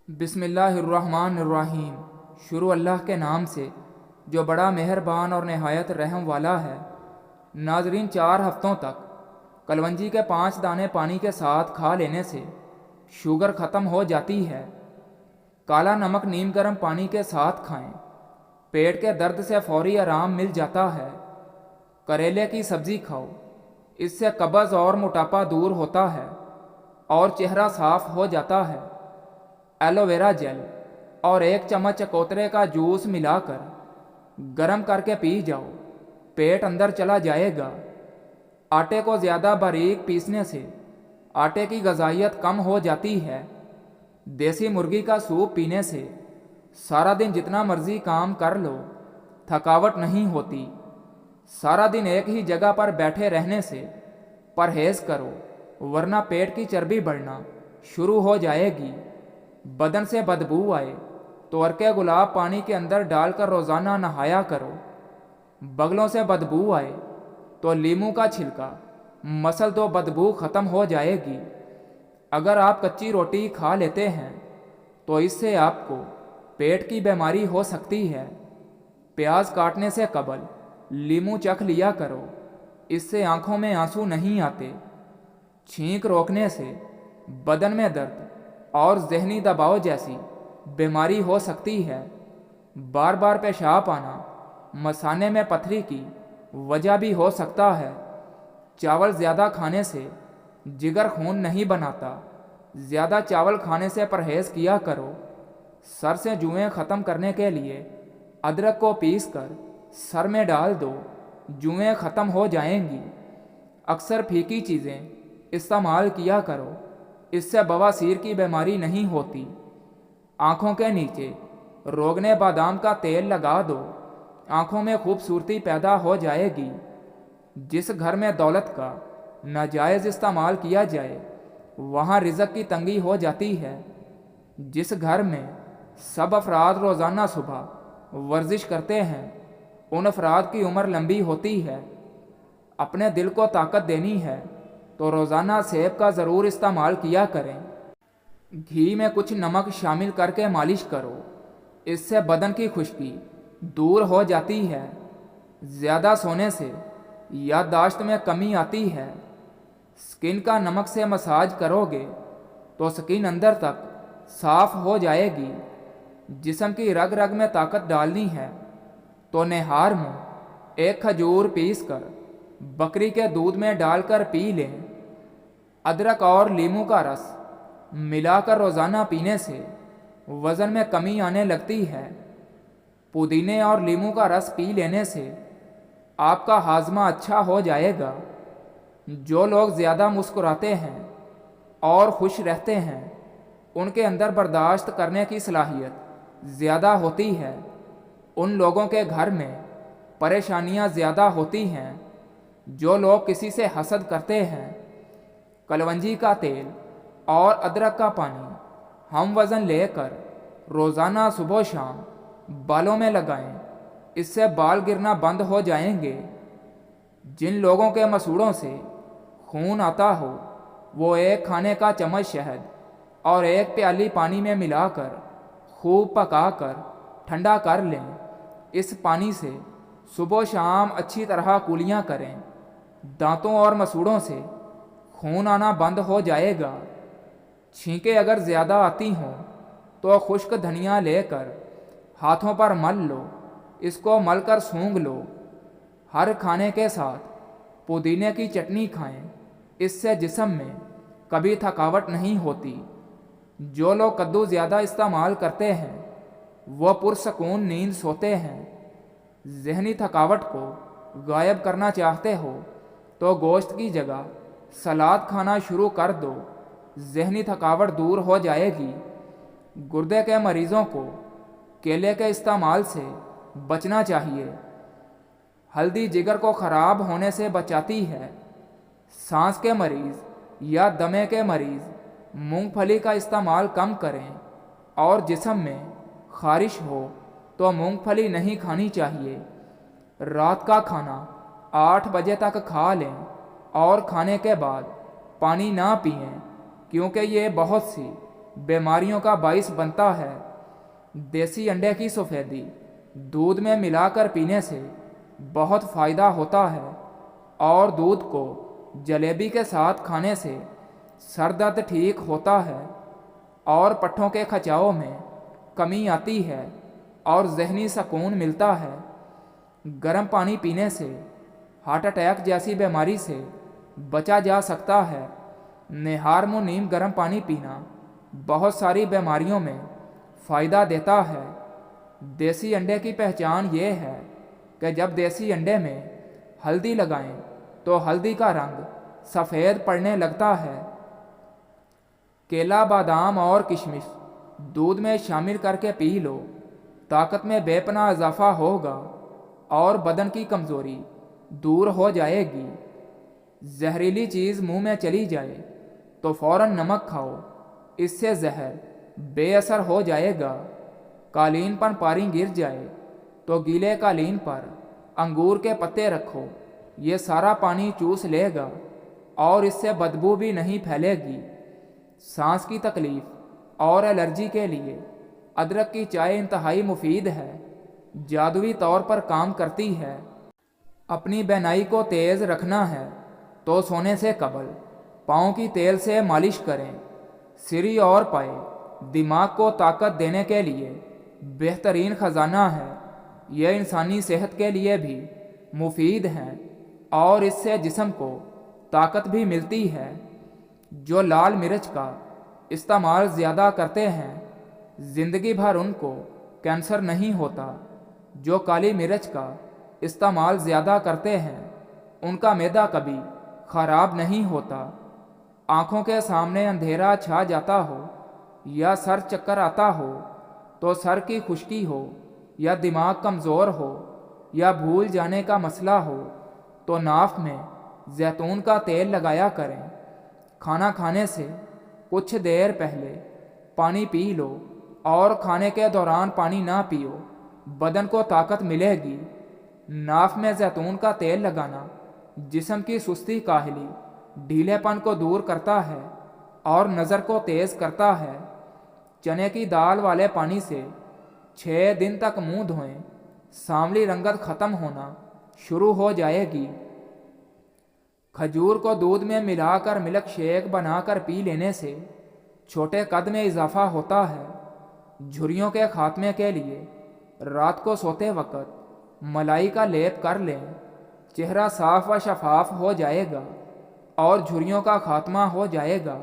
بسم اللہ الرحمن الرحیم۔ شروع اللہ کے نام سے جو بڑا مہربان اور نہایت رحم والا ہے۔ ناظرین، 4 ہفتوں تک کلونجی کے 5 دانے پانی کے ساتھ کھا لینے سے شوگر ختم ہو جاتی ہے۔ کالا نمک نیم گرم پانی کے ساتھ کھائیں، پیٹ کے درد سے فوری آرام مل جاتا ہے۔ کریلے کی سبزی کھاؤ، اس سے قبض اور موٹاپا دور ہوتا ہے اور چہرہ صاف ہو جاتا ہے۔ ایلو ویرا جیل اور 1 چمچ چکوترے کا جوس ملا کر گرم کر کے پی جاؤ، پیٹ اندر چلا جائے گا۔ آٹے کو زیادہ باریک پیسنے سے آٹے کی غذائیت کم ہو جاتی ہے۔ دیسی مرغی کا سوپ پینے سے سارا دن جتنا مرضی کام کر لو، تھکاوٹ نہیں ہوتی۔ سارا دن ایک ہی جگہ پر بیٹھے رہنے سے پرہیز کرو، ورنہ پیٹ کی چربی بڑھنا شروع ہو جائے گی۔ بدن سے بدبو آئے تو عرق گلاب پانی کے اندر ڈال کر روزانہ نہایا کرو۔ بغلوں سے بدبو آئے تو لیموں کا چھلکا مسل دو، بدبو ختم ہو جائے گی۔ اگر آپ کچی روٹی کھا لیتے ہیں تو اس سے آپ کو پیٹ کی بیماری ہو سکتی ہے۔ پیاز کاٹنے سے قبل لیموں چکھ لیا کرو، اس سے آنکھوں میں آنسو نہیں آتے۔ چھینک روکنے سے بدن میں درد اور ذہنی دباؤ جیسی بیماری ہو سکتی ہے۔ بار بار پیشاب آنا مثانے میں پتھری کی وجہ بھی ہو سکتا ہے۔ چاول زیادہ کھانے سے جگر خون نہیں بناتا، زیادہ چاول کھانے سے پرہیز کیا کرو۔ سر سے جوئیں ختم کرنے کے لیے ادرک کو پیس کر سر میں ڈال دو، جوئیں ختم ہو جائیں گی۔ اکثر پھیکی چیزیں استعمال کیا کرو، اس سے بواسیر کی بیماری نہیں ہوتی۔ آنکھوں کے نیچے روگنے بادام کا تیل لگا دو، آنکھوں میں خوبصورتی پیدا ہو جائے گی۔ جس گھر میں دولت کا ناجائز استعمال کیا جائے وہاں رزق کی تنگی ہو جاتی ہے۔ جس گھر میں سب افراد روزانہ صبح ورزش کرتے ہیں ان افراد کی عمر لمبی ہوتی ہے۔ اپنے دل کو طاقت دینی ہے تو روزانہ سیب کا ضرور استعمال کیا کریں۔ گھی میں کچھ نمک شامل کر کے مالش کرو، اس سے بدن کی خشکی دور ہو جاتی ہے۔ زیادہ سونے سے یادداشت میں کمی آتی ہے۔ سکن کا نمک سے مساج کرو گے تو سکن اندر تک صاف ہو جائے گی۔ جسم کی رگ رگ میں طاقت ڈالنی ہے تو نہار میں 1 کھجور پیس کر بکری کے دودھ میں ڈال کر پی لیں۔ ادرک اور لیموں کا رس ملا کر روزانہ پینے سے وزن میں کمی آنے لگتی ہے۔ پودینے اور لیموں کا رس پی لینے سے آپ کا ہاضمہ اچھا ہو جائے گا۔ جو لوگ زیادہ مسکراتے ہیں اور خوش رہتے ہیں ان کے اندر برداشت کرنے کی صلاحیت زیادہ ہوتی ہے۔ ان لوگوں کے گھر میں پریشانیاں زیادہ ہوتی ہیں۔ جو لوگ کسی سے حسد کرتے ہیں، کلونجی کا تیل اور ادرک کا پانی ہم وزن لے کر روزانہ صبح و شام بالوں میں لگائیں، اس سے بال گرنا بند ہو جائیں گے۔ جن لوگوں کے مسوڑوں سے خون آتا ہو وہ 1 کھانے کا چمچ شہد اور 1 پیالی پانی میں ملا کر خوب پکا کر ٹھنڈا کر لیں۔ اس پانی سے صبح و شام اچھی طرح کولیاں کریں، دانتوں اور مسوڑوں سے خون آنا بند ہو جائے گا۔ چھینکیں اگر زیادہ آتی ہوں تو خشک دھنیا لے کر ہاتھوں پر مل لو، اس کو مل کر سونگھ لو۔ ہر کھانے کے ساتھ پودینے کی چٹنی کھائیں، اس سے جسم میں کبھی تھکاوٹ نہیں ہوتی۔ جو لوگ کدو زیادہ استعمال کرتے ہیں وہ پرسکون نیند سوتے ہیں۔ ذہنی تھکاوٹ کو غائب کرنا چاہتے ہو تو گوشت کی جگہ سلاد کھانا شروع کر دو، ذہنی تھکاوٹ دور ہو جائے گی۔ گردے کے مریضوں کو کیلے کے استعمال سے بچنا چاہیے۔ ہلدی جگر کو خراب ہونے سے بچاتی ہے۔ سانس کے مریض یا دمے کے مریض مونگ پھلی کا استعمال کم کریں، اور جسم میں خارش ہو تو مونگ پھلی نہیں کھانی چاہیے۔ رات کا کھانا 8 بجے تک کھا لیں اور کھانے کے بعد پانی نہ پئیں، کیونکہ یہ بہت سی بیماریوں کا باعث بنتا ہے۔ دیسی انڈے کی سفیدی دودھ میں ملا کر پینے سے بہت فائدہ ہوتا ہے، اور دودھ کو جلیبی کے ساتھ کھانے سے سر درد ٹھیک ہوتا ہے، اور پٹھوں کے کھچاؤ میں کمی آتی ہے اور ذہنی سکون ملتا ہے۔ گرم پانی پینے سے ہارٹ اٹیک جیسی بیماری سے بچا جا سکتا ہے۔ نہار منہ نیم گرم پانی پینا بہت ساری بیماریوں میں فائدہ دیتا ہے۔ دیسی انڈے کی پہچان یہ ہے کہ جب دیسی انڈے میں ہلدی لگائیں تو ہلدی کا رنگ سفید پڑنے لگتا ہے۔ کیلا، بادام اور کشمش دودھ میں شامل کر کے پی لو، طاقت میں بے پناہ اضافہ ہوگا اور بدن کی کمزوری دور ہو جائے گی۔ زہریلی چیز منہ میں چلی جائے تو فوراً نمک کھاؤ، اس سے زہر بے اثر ہو جائے گا۔ قالین پر پانی گر جائے تو گیلے قالین پر انگور کے پتے رکھو، یہ سارا پانی چوس لے گا اور اس سے بدبو بھی نہیں پھیلے گی۔ سانس کی تکلیف اور الرجی کے لیے ادرک کی چائے انتہائی مفید ہے، جادوئی طور پر کام کرتی ہے۔ اپنی بینائی کو تیز رکھنا ہے تو سونے سے قبل پاؤں کی تیل سے مالش کریں۔ سری اور پائے دماغ کو طاقت دینے کے لیے بہترین خزانہ ہے، یہ انسانی صحت کے لیے بھی مفید ہیں اور اس سے جسم کو طاقت بھی ملتی ہے۔ جو لال مرچ کا استعمال زیادہ کرتے ہیں زندگی بھر ان کو کینسر نہیں ہوتا۔ جو کالی مرچ کا استعمال زیادہ کرتے ہیں ان کا معدہ کبھی خراب نہیں ہوتا۔ آنکھوں کے سامنے اندھیرا چھا جاتا ہو یا سر چکر آتا ہو تو سر کی خشکی ہو یا دماغ کمزور ہو یا بھول جانے کا مسئلہ ہو تو ناف میں زیتون کا تیل لگایا کریں۔ کھانا کھانے سے کچھ دیر پہلے پانی پی لو اور کھانے کے دوران پانی نہ پیو، بدن کو طاقت ملے گی۔ ناف میں زیتون کا تیل لگانا جسم کی سستی، کاہلی، ڈھیلے پن کو دور کرتا ہے اور نظر کو تیز کرتا ہے۔ چنے کی دال والے پانی سے 6 دن تک منہ دھوئیں، سانولی رنگت ختم ہونا شروع ہو جائے گی۔ کھجور کو دودھ میں ملا کر ملک شیک بنا کر پی لینے سے چھوٹے قد میں اضافہ ہوتا ہے۔ جھریوں کے خاتمے کے لیے رات کو سوتے وقت ملائی کا لیپ کر لیں، چہرہ صاف و شفاف ہو جائے گا اور جھریوں کا خاتمہ ہو جائے گا۔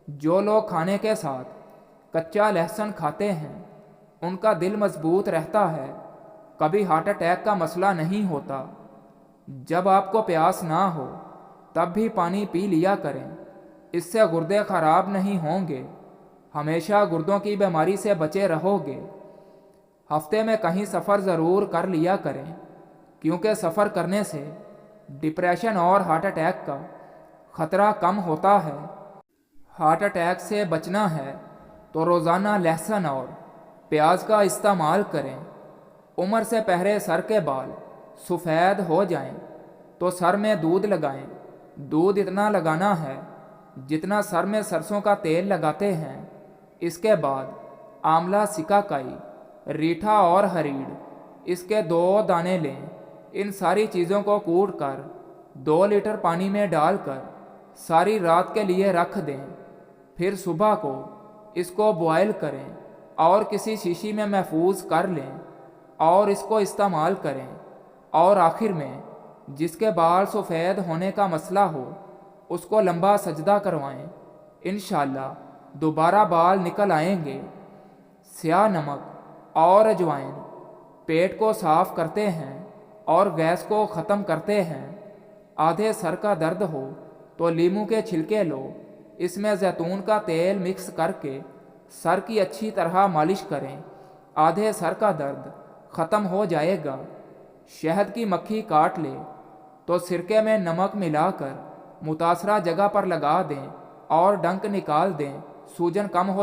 جو لوگ کھانے کے ساتھ کچا لہسن کھاتے ہیں ان کا دل مضبوط رہتا ہے، کبھی ہارٹ اٹیک کا مسئلہ نہیں ہوتا۔ جب آپ کو پیاس نہ ہو تب بھی پانی پی لیا کریں، اس سے گردے خراب نہیں ہوں گے، ہمیشہ گردوں کی بیماری سے بچے رہو گے۔ ہفتے میں کہیں سفر ضرور کر لیا کریں، کیونکہ سفر کرنے سے ڈپریشن اور ہارٹ اٹیک کا خطرہ کم ہوتا ہے۔ ہارٹ اٹیک سے بچنا ہے تو روزانہ لہسن اور پیاز کا استعمال کریں۔ عمر سے پہلے سر کے بال سفید ہو جائیں تو سر میں دودھ لگائیں۔ دودھ اتنا لگانا ہے جتنا سر میں سرسوں کا تیل لگاتے ہیں۔ اس کے بعد آملہ، سکاکائی، ریٹھا اور ہریڑ، اس کے 2 دانے لیں۔ ان ساری چیزوں کو کوٹ کر 2 لیٹر پانی میں ڈال کر ساری رات کے لیے رکھ دیں، پھر صبح کو اس کو بوائل کریں اور کسی شیشی میں محفوظ کر لیں اور اس کو استعمال کریں۔ اور آخر میں جس کے بال سفید ہونے کا مسئلہ ہو اس کو لمبا سجدہ کروائیں، انشاءاللہ دوبارہ بال نکل آئیں گے۔ سیاہ نمک اور اجوائن پیٹ کو صاف کرتے ہیں اور گیس کو ختم کرتے ہیں۔ آدھے سر کا درد ہو تو لیموں کے چھلکے لو، اس میں زیتون کا تیل مکس کر کے سر کی اچھی طرح مالش کریں، آدھے سر کا درد ختم ہو جائے گا۔ شہد کی مکھی کاٹ لے تو سرکے میں نمک ملا کر متاثرہ جگہ پر لگا دیں اور ڈنک نکال دیں، سوجن کم ہو